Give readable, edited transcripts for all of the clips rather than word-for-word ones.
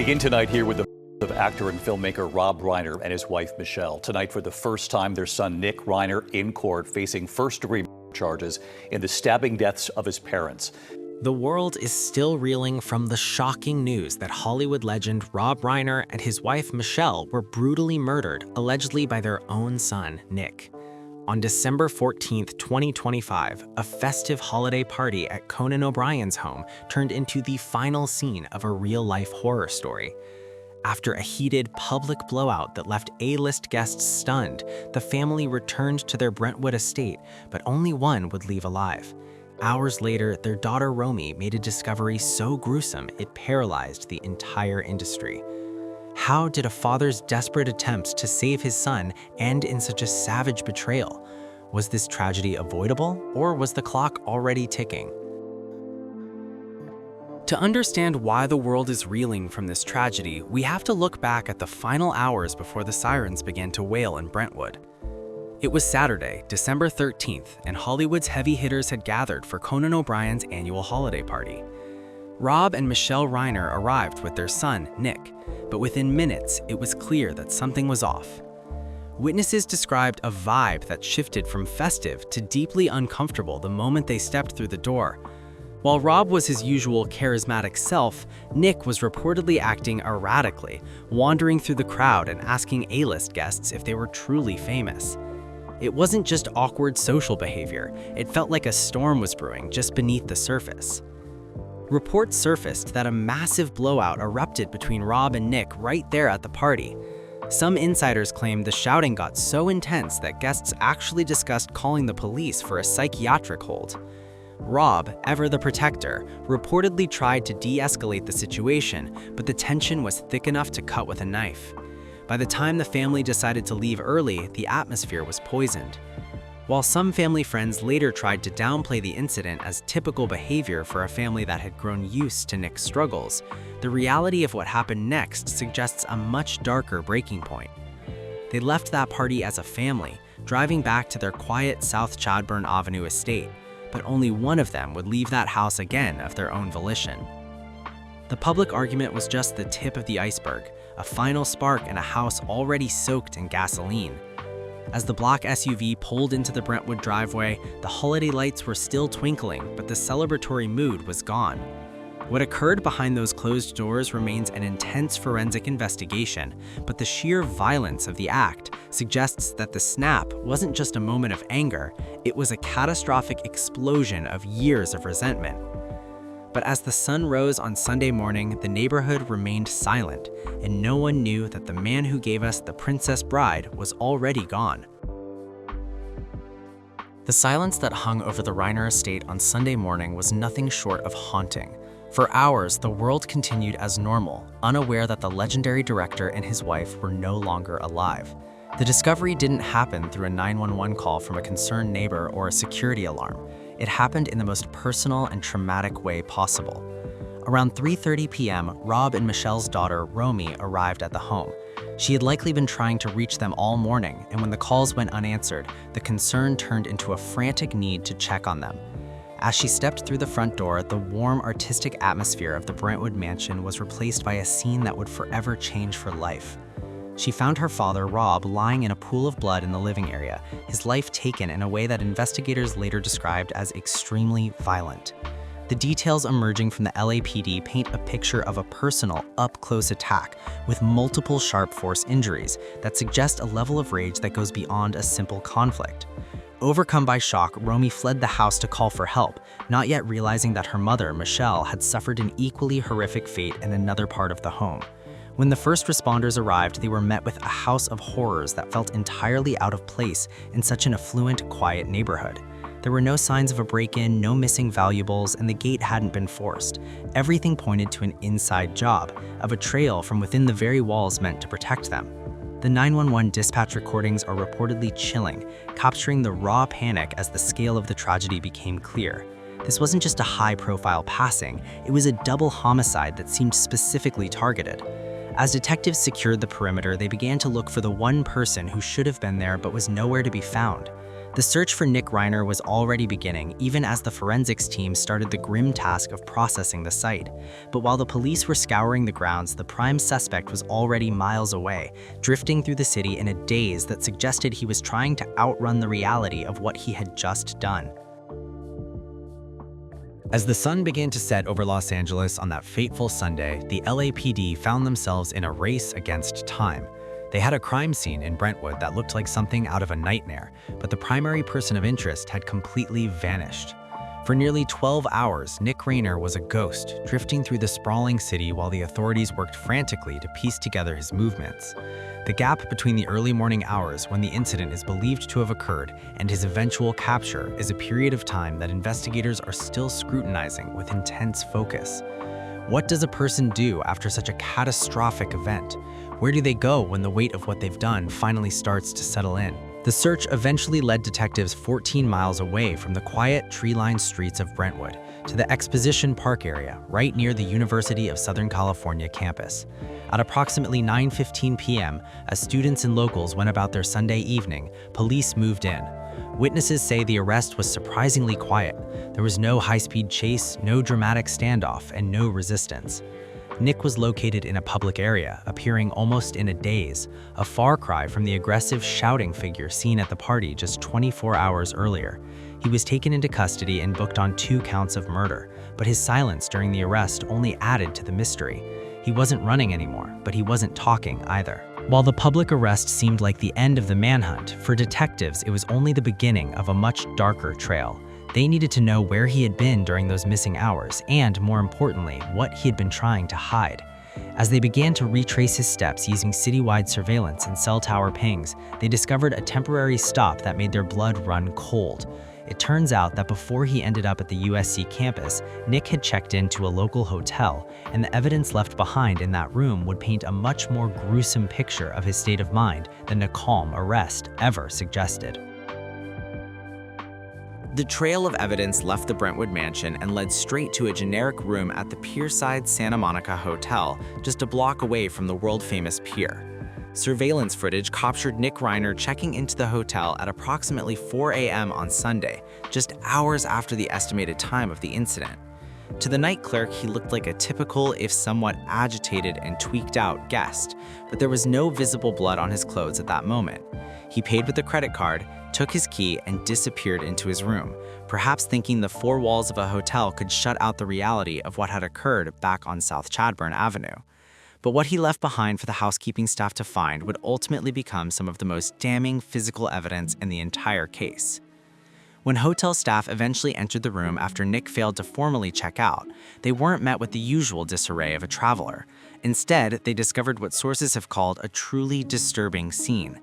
Begin tonight here with the of actor and filmmaker Rob Reiner and his wife Michelle. Tonight, for the first time, their son Nick Reiner in court facing first-degree charges in the stabbing deaths of his parents. The world is still reeling from the shocking news that Hollywood legend Rob Reiner and his wife Michelle were brutally murdered, allegedly by their own son, Nick. On December 14, 2025, a festive holiday party at Conan O'Brien's home turned into the final scene of a real-life horror story. After a heated public blowout that left A-list guests stunned, the family returned to their Brentwood estate, but only one would leave alive. Hours later, their daughter Romy made a discovery so gruesome it paralyzed the entire industry. How did a father's desperate attempts to save his son end in such a savage betrayal? Was this tragedy avoidable, or was the clock already ticking? To understand why the world is reeling from this tragedy, we have to look back at the final hours before the sirens began to wail in Brentwood. It was Saturday, December 13th, and Hollywood's heavy hitters had gathered for Conan O'Brien's annual holiday party. Rob and Michelle Reiner arrived with their son, Nick, but within minutes, it was clear that something was off. Witnesses described a vibe that shifted from festive to deeply uncomfortable the moment they stepped through the door. While Rob was his usual charismatic self, Nick was reportedly acting erratically, wandering through the crowd and asking A-list guests if they were truly famous. It wasn't just awkward social behavior, it felt like a storm was brewing just beneath the surface. Reports surfaced that a massive blowout erupted between Rob and Nick right there at the party. Some insiders claimed the shouting got so intense that guests actually discussed calling the police for a psychiatric hold. Rob, ever the protector, reportedly tried to de-escalate the situation, but the tension was thick enough to cut with a knife. By the time the family decided to leave early, the atmosphere was poisoned. While some family friends later tried to downplay the incident as typical behavior for a family that had grown used to Nick's struggles, the reality of what happened next suggests a much darker breaking point. They left that party as a family, driving back to their quiet South Chadbourn Avenue estate, but only one of them would leave that house again of their own volition. The public argument was just the tip of the iceberg, a final spark in a house already soaked in gasoline. As the black SUV pulled into the Brentwood driveway, the holiday lights were still twinkling, but the celebratory mood was gone. What occurred behind those closed doors remains an intense forensic investigation, but the sheer violence of the act suggests that the snap wasn't just a moment of anger, it was a catastrophic explosion of years of resentment. But as the sun rose on Sunday morning, the neighborhood remained silent, and no one knew that the man who gave us the Princess Bride was already gone. The silence that hung over the Reiner estate on Sunday morning was nothing short of haunting. For hours, the world continued as normal, unaware that the legendary director and his wife were no longer alive. The discovery didn't happen through a 911 call from a concerned neighbor or a security alarm. It happened in the most personal and traumatic way possible. Around 3:30 p.m., Rob and Michelle's daughter, Romy, arrived at the home. She had likely been trying to reach them all morning, and when the calls went unanswered, the concern turned into a frantic need to check on them. As she stepped through the front door, the warm, artistic atmosphere of the Brentwood mansion was replaced by a scene that would forever change her life. She found her father, Rob, lying in a pool of blood in the living area, his life taken in a way that investigators later described as extremely violent. The details emerging from the LAPD paint a picture of a personal, up-close attack with multiple sharp force injuries that suggest a level of rage that goes beyond a simple conflict. Overcome by shock, Romy fled the house to call for help, not yet realizing that her mother, Michelle, had suffered an equally horrific fate in another part of the home. When the first responders arrived, they were met with a house of horrors that felt entirely out of place in such an affluent, quiet neighborhood. There were no signs of a break-in, no missing valuables, and the gate hadn't been forced. Everything pointed to an inside job, a betrayal from within the very walls meant to protect them. The 911 dispatch recordings are reportedly chilling, capturing the raw panic as the scale of the tragedy became clear. This wasn't just a high-profile passing, it was a double homicide that seemed specifically targeted. As detectives secured the perimeter, they began to look for the one person who should have been there but was nowhere to be found. The search for Nick Reiner was already beginning, even as the forensics team started the grim task of processing the site. But while the police were scouring the grounds, the prime suspect was already miles away, drifting through the city in a daze that suggested he was trying to outrun the reality of what he had just done. As the sun began to set over Los Angeles on that fateful Sunday, the LAPD found themselves in a race against time. They had a crime scene in Brentwood that looked like something out of a nightmare, but the primary person of interest had completely vanished. For nearly 12 hours, Nick Reiner was a ghost, drifting through the sprawling city while the authorities worked frantically to piece together his movements. The gap between the early morning hours when the incident is believed to have occurred and his eventual capture is a period of time that investigators are still scrutinizing with intense focus. What does a person do after such a catastrophic event? Where do they go when the weight of what they've done finally starts to settle in? The search eventually led detectives 14 miles away from the quiet, tree-lined streets of Brentwood to the Exposition Park area, right near the University of Southern California campus. At approximately 9:15 p.m., as students and locals went about their Sunday evening, police moved in. Witnesses say the arrest was surprisingly quiet. There was no high-speed chase, no dramatic standoff, and no resistance. Nick was located in a public area, appearing almost in a daze, a far cry from the aggressive shouting figure seen at the party just 24 hours earlier. He was taken into custody and booked on 2 counts of murder, but his silence during the arrest only added to the mystery. He wasn't running anymore, but he wasn't talking either. While the public arrest seemed like the end of the manhunt, for detectives it was only the beginning of a much darker trail. They needed to know where he had been during those missing hours and, more importantly, what he had been trying to hide. As they began to retrace his steps using citywide surveillance and cell tower pings, they discovered a temporary stop that made their blood run cold. It turns out that before he ended up at the USC campus, Nick had checked into a local hotel, and the evidence left behind in that room would paint a much more gruesome picture of his state of mind than a calm arrest ever suggested. The trail of evidence left the Brentwood mansion and led straight to a generic room at the Pierside Santa Monica Hotel, just a block away from the world-famous pier. Surveillance footage captured Nick Reiner checking into the hotel at approximately 4 a.m. on Sunday, just hours after the estimated time of the incident. To the night clerk, he looked like a typical, if somewhat agitated and tweaked out guest, but there was no visible blood on his clothes at that moment. He paid with a credit card, took his key, and disappeared into his room, perhaps thinking the 4 walls of a hotel could shut out the reality of what had occurred back on South Chadbourn Avenue. But what he left behind for the housekeeping staff to find would ultimately become some of the most damning physical evidence in the entire case. When hotel staff eventually entered the room after Nick failed to formally check out, they weren't met with the usual disarray of a traveler. Instead, they discovered what sources have called a truly disturbing scene.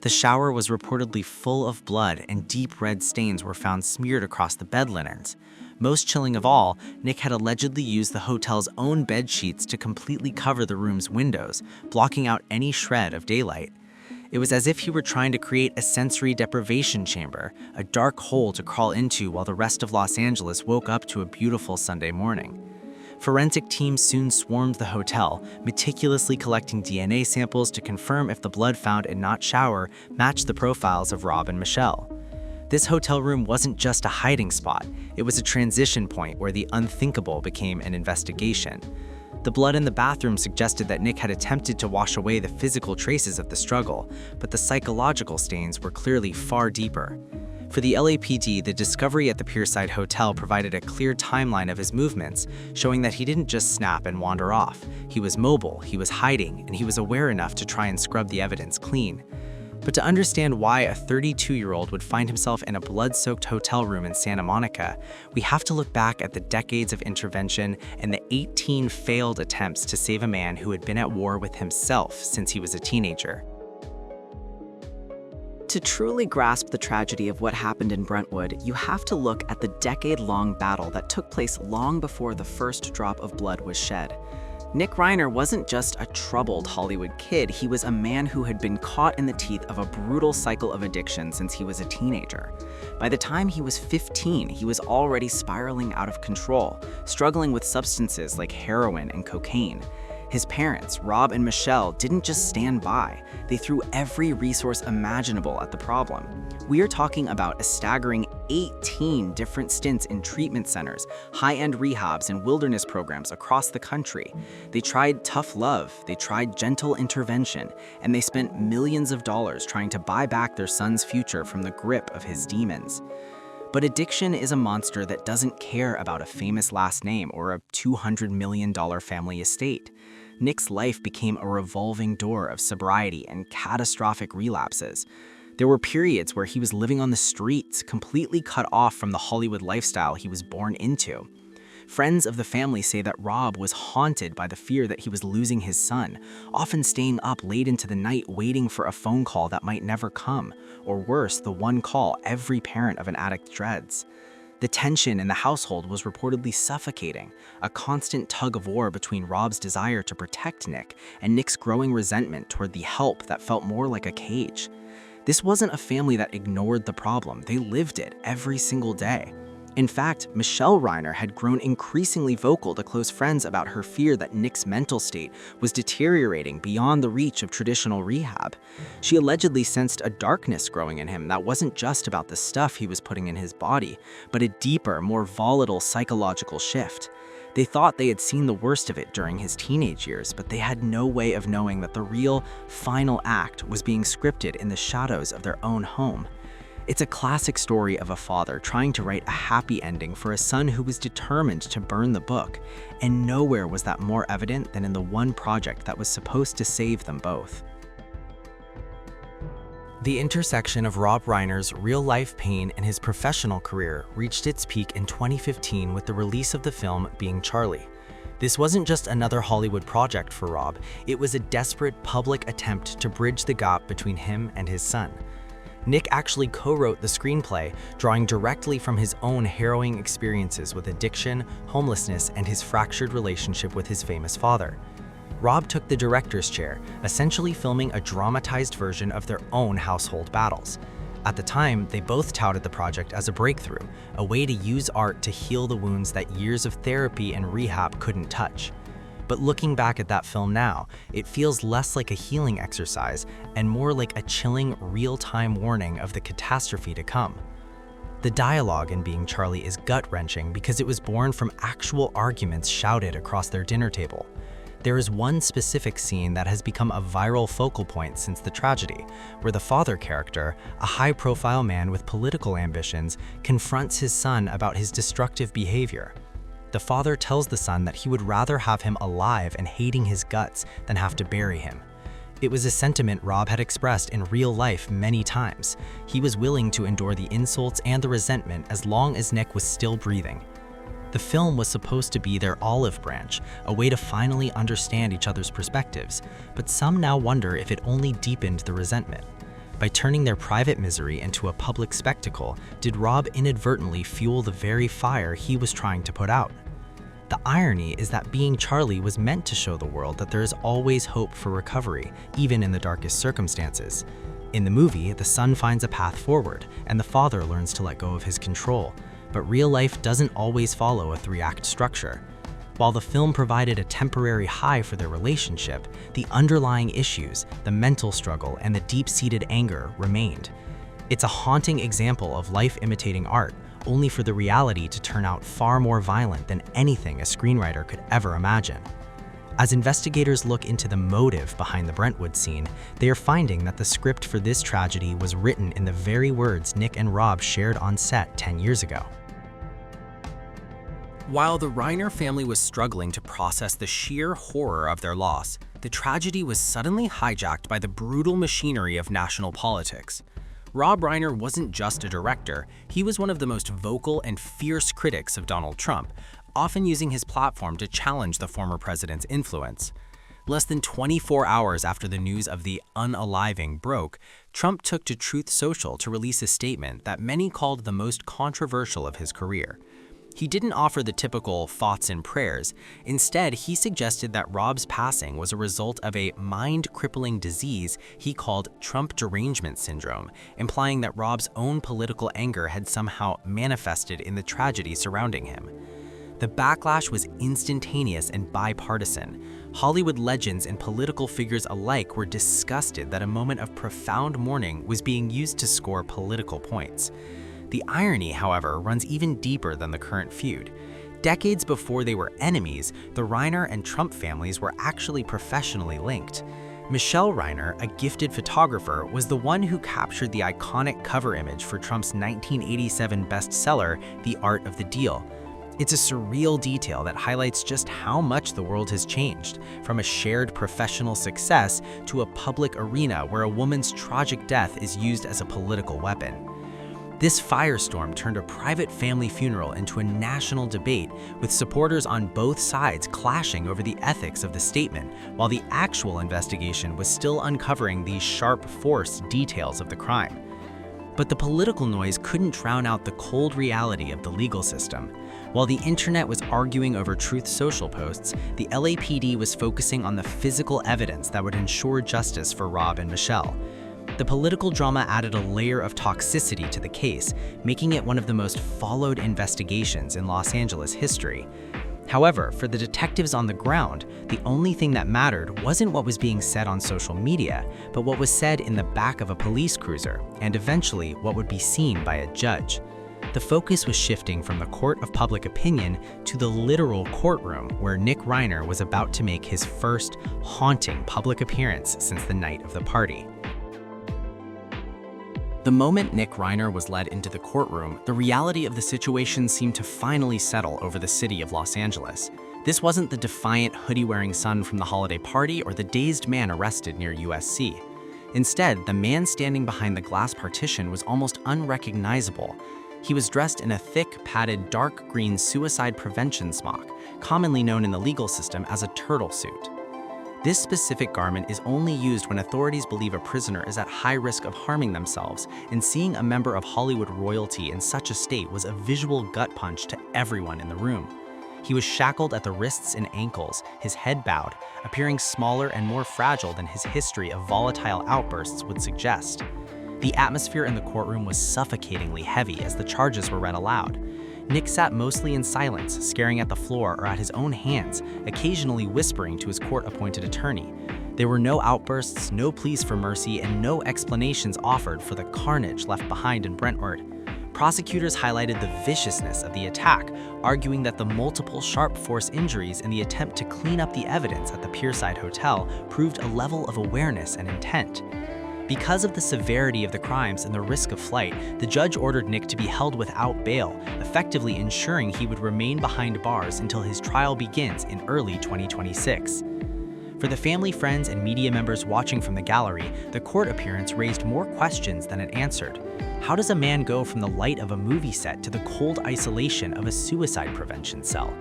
The shower was reportedly full of blood, and deep red stains were found smeared across the bed linens. Most chilling of all, Nick had allegedly used the hotel's own bed sheets to completely cover the room's windows, blocking out any shred of daylight. It was as if he were trying to create a sensory deprivation chamber, a dark hole to crawl into while the rest of Los Angeles woke up to a beautiful Sunday morning. Forensic teams soon swarmed the hotel, meticulously collecting DNA samples to confirm if the blood found in Knott's shower matched the profiles of Rob and Michelle. This hotel room wasn't just a hiding spot, it was a transition point where the unthinkable became an investigation. The blood in the bathroom suggested that Nick had attempted to wash away the physical traces of the struggle, but the psychological stains were clearly far deeper. For the LAPD, the discovery at the Pierside Hotel provided a clear timeline of his movements, showing that he didn't just snap and wander off. He was mobile, he was hiding, and he was aware enough to try and scrub the evidence clean. But to understand why a 32-year-old would find himself in a blood-soaked hotel room in Santa Monica, we have to look back at the decades of intervention and the 18 failed attempts to save a man who had been at war with himself since he was a teenager. To truly grasp the tragedy of what happened in Brentwood, you have to look at the decade-long battle that took place long before the first drop of blood was shed. Nick Reiner wasn't just a troubled Hollywood kid, he was a man who had been caught in the teeth of a brutal cycle of addiction since he was a teenager. By the time he was 15, he was already spiraling out of control, struggling with substances like heroin and cocaine. His parents, Rob and Michelle, didn't just stand by. They threw every resource imaginable at the problem. We are talking about a staggering 18 different stints in treatment centers, high-end rehabs, and wilderness programs across the country. They tried tough love, they tried gentle intervention, and they spent millions of dollars trying to buy back their son's future from the grip of his demons. But addiction is a monster that doesn't care about a famous last name or a $200 million family estate. Nick's life became a revolving door of sobriety and catastrophic relapses. There were periods where he was living on the streets, completely cut off from the Hollywood lifestyle he was born into. Friends of the family say that Rob was haunted by the fear that he was losing his son, often staying up late into the night waiting for a phone call that might never come, or worse, the one call every parent of an addict dreads. The tension in the household was reportedly suffocating, a constant tug-of-war between Rob's desire to protect Nick and Nick's growing resentment toward the help that felt more like a cage. This wasn't a family that ignored the problem, they lived it every single day. In fact, Michelle Reiner had grown increasingly vocal to close friends about her fear that Nick's mental state was deteriorating beyond the reach of traditional rehab. She allegedly sensed a darkness growing in him that wasn't just about the stuff he was putting in his body, but a deeper, more volatile psychological shift. They thought they had seen the worst of it during his teenage years, but they had no way of knowing that the real, final act was being scripted in the shadows of their own home. It's a classic story of a father trying to write a happy ending for a son who was determined to burn the book, and nowhere was that more evident than in the one project that was supposed to save them both. The intersection of Rob Reiner's real-life pain and his professional career reached its peak in 2015 with the release of the film Being Charlie. This wasn't just another Hollywood project for Rob, it was a desperate public attempt to bridge the gap between him and his son. Nick actually co-wrote the screenplay, drawing directly from his own harrowing experiences with addiction, homelessness, and his fractured relationship with his famous father. Rob took the director's chair, essentially filming a dramatized version of their own household battles. At the time, they both touted the project as a breakthrough, a way to use art to heal the wounds that years of therapy and rehab couldn't touch. But looking back at that film now, it feels less like a healing exercise and more like a chilling, real-time warning of the catastrophe to come. The dialogue in Being Charlie is gut-wrenching because it was born from actual arguments shouted across their dinner table. There is one specific scene that has become a viral focal point since the tragedy, where the father character, a high-profile man with political ambitions, confronts his son about his destructive behavior. The father tells the son that he would rather have him alive and hating his guts than have to bury him. It was a sentiment Rob had expressed in real life many times. He was willing to endure the insults and the resentment as long as Nick was still breathing. The film was supposed to be their olive branch, a way to finally understand each other's perspectives, but some now wonder if it only deepened the resentment. By turning their private misery into a public spectacle, did Rob inadvertently fuel the very fire he was trying to put out? The irony is that Being Charlie was meant to show the world that there is always hope for recovery, even in the darkest circumstances. In the movie, the son finds a path forward, and the father learns to let go of his control. But real life doesn't always follow a three-act structure. While the film provided a temporary high for their relationship, the underlying issues, the mental struggle, and the deep-seated anger remained. It's a haunting example of life imitating art, only for the reality to turn out far more violent than anything a screenwriter could ever imagine. As investigators look into the motive behind the Brentwood scene, they are finding that the script for this tragedy was written in the very words Nick and Rob shared on set 10 years ago. While the Reiner family was struggling to process the sheer horror of their loss, the tragedy was suddenly hijacked by the brutal machinery of national politics. Rob Reiner wasn't just a director, he was one of the most vocal and fierce critics of Donald Trump, often using his platform to challenge the former president's influence. Less than 24 hours after the news of the unaliving broke, Trump took to Truth Social to release a statement that many called the most controversial of his career. He didn't offer the typical thoughts and prayers. Instead, he suggested that Rob's passing was a result of a mind-crippling disease he called Trump derangement syndrome, implying that Rob's own political anger had somehow manifested in the tragedy surrounding him. The backlash was instantaneous and bipartisan. Hollywood legends and political figures alike were disgusted that a moment of profound mourning was being used to score political points. The irony, however, runs even deeper than the current feud. Decades before they were enemies, the Reiner and Trump families were actually professionally linked. Michelle Reiner, a gifted photographer, was the one who captured the iconic cover image for Trump's 1987 bestseller, The Art of the Deal. It's a surreal detail that highlights just how much the world has changed, from a shared professional success to a public arena where a woman's tragic death is used as a political weapon. This firestorm turned a private family funeral into a national debate, with supporters on both sides clashing over the ethics of the statement, while the actual investigation was still uncovering these sharp, forced details of the crime. But the political noise couldn't drown out the cold reality of the legal system. While the internet was arguing over Truth Social posts, the LAPD was focusing on the physical evidence that would ensure justice for Rob and Michelle. The political drama added a layer of toxicity to the case, making it one of the most followed investigations in Los Angeles history. However, for the detectives on the ground, the only thing that mattered wasn't what was being said on social media, but what was said in the back of a police cruiser, and eventually what would be seen by a judge. The focus was shifting from the court of public opinion to the literal courtroom where Nick Reiner was about to make his first haunting public appearance since the night of the party. The moment Nick Reiner was led into the courtroom, the reality of the situation seemed to finally settle over the city of Los Angeles. This wasn't the defiant, hoodie-wearing son from the holiday party or the dazed man arrested near USC. Instead, the man standing behind the glass partition was almost unrecognizable. He was dressed in a thick, padded, dark green suicide prevention smock, commonly known in the legal system as a turtle suit. This specific garment is only used when authorities believe a prisoner is at high risk of harming themselves, and seeing a member of Hollywood royalty in such a state was a visual gut punch to everyone in the room. He was shackled at the wrists and ankles, his head bowed, appearing smaller and more fragile than his history of volatile outbursts would suggest. The atmosphere in the courtroom was suffocatingly heavy as the charges were read aloud. Nick sat mostly in silence, staring at the floor or at his own hands, occasionally whispering to his court-appointed attorney. There were no outbursts, no pleas for mercy, and no explanations offered for the carnage left behind in Brentwood. Prosecutors highlighted the viciousness of the attack, arguing that the multiple sharp force injuries in the attempt to clean up the evidence at the Pierside Hotel proved a level of awareness and intent. Because of the severity of the crimes and the risk of flight, the judge ordered Nick to be held without bail, effectively ensuring he would remain behind bars until his trial begins in early 2026. For the family, friends, and media members watching from the gallery, the court appearance raised more questions than it answered. How does a man go from the light of a movie set to the cold isolation of a suicide prevention cell?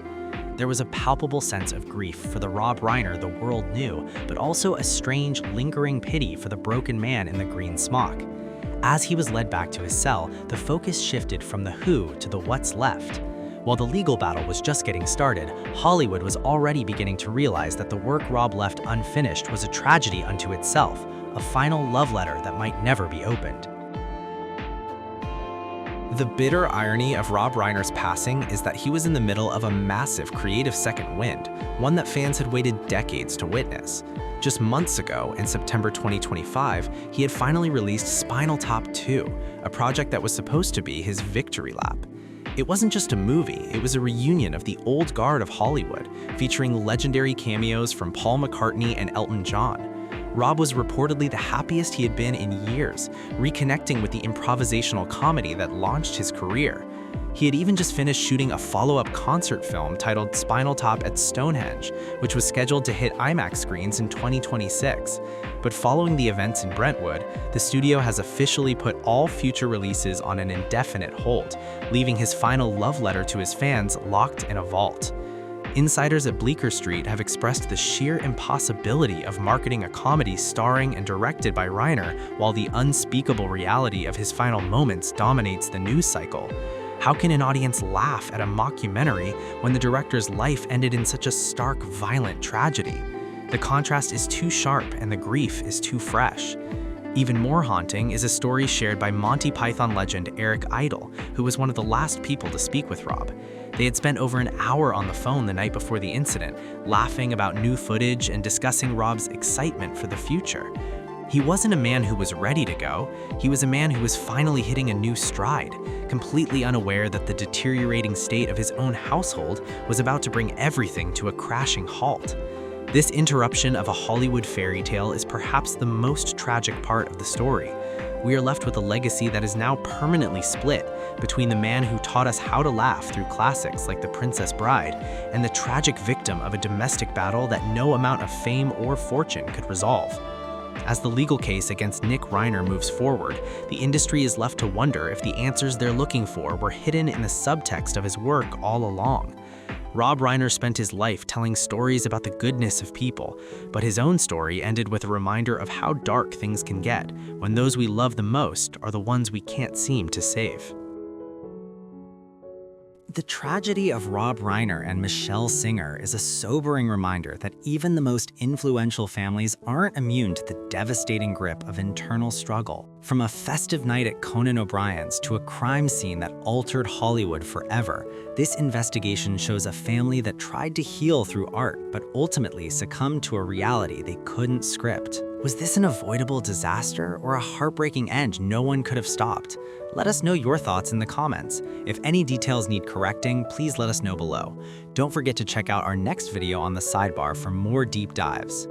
There was a palpable sense of grief for the Rob Reiner the world knew, but also a strange, lingering pity for the broken man in the green smock. As he was led back to his cell, the focus shifted from the who to the what's left. While the legal battle was just getting started, Hollywood was already beginning to realize that the work Rob left unfinished was a tragedy unto itself, a final love letter that might never be opened. The bitter irony of Rob Reiner's passing is that he was in the middle of a massive creative second wind, one that fans had waited decades to witness. Just months ago, in September 2025, he had finally released Spinal Tap 2, a project that was supposed to be his victory lap. It wasn't just a movie, it was a reunion of the old guard of Hollywood, featuring legendary cameos from Paul McCartney and Elton John. Rob was reportedly the happiest he had been in years, reconnecting with the improvisational comedy that launched his career. He had even just finished shooting a follow-up concert film titled Spinal Tap at Stonehenge, which was scheduled to hit IMAX screens in 2026. But following the events in Brentwood, the studio has officially put all future releases on an indefinite hold, leaving his final love letter to his fans locked in a vault. Insiders at Bleecker Street have expressed the sheer impossibility of marketing a comedy starring and directed by Reiner while the unspeakable reality of his final moments dominates the news cycle. How can an audience laugh at a mockumentary when the director's life ended in such a stark, violent tragedy? The contrast is too sharp and the grief is too fresh. Even more haunting is a story shared by Monty Python legend Eric Idle, who was one of the last people to speak with Rob. They had spent over an hour on the phone the night before the incident, laughing about new footage and discussing Rob's excitement for the future. He wasn't a man who was ready to go. He was a man who was finally hitting a new stride, completely unaware that the deteriorating state of his own household was about to bring everything to a crashing halt. This interruption of a Hollywood fairy tale is perhaps the most tragic part of the story. We are left with a legacy that is now permanently split between the man who taught us how to laugh through classics like The Princess Bride and the tragic victim of a domestic battle that no amount of fame or fortune could resolve. As the legal case against Nick Reiner moves forward, the industry is left to wonder if the answers they're looking for were hidden in the subtext of his work all along. Rob Reiner spent his life telling stories about the goodness of people, but his own story ended with a reminder of how dark things can get when those we love the most are the ones we can't seem to save. The tragedy of Rob Reiner and Michelle Singer is a sobering reminder that even the most influential families aren't immune to the devastating grip of internal struggle. From a festive night at Conan O'Brien's to a crime scene that altered Hollywood forever, this investigation shows a family that tried to heal through art but ultimately succumbed to a reality they couldn't script. Was this an avoidable disaster or a heartbreaking end no one could have stopped? Let us know your thoughts in the comments. If any details need correcting, please let us know below. Don't forget to check out our next video on the sidebar for more deep dives.